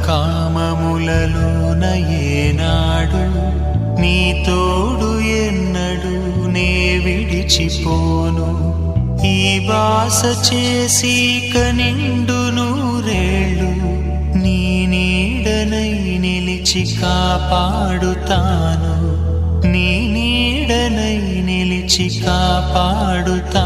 కామములలోన ఏనాడు నీ తోడు ఎన్నడు నే విడిచిపోను. ఈ బాస చేసి కనిండు నూరేళ్ళు నీ నీడనై నిలిచి కాపాడుతాను. నీ నీడనై నిలిచి కాపాడుతాను.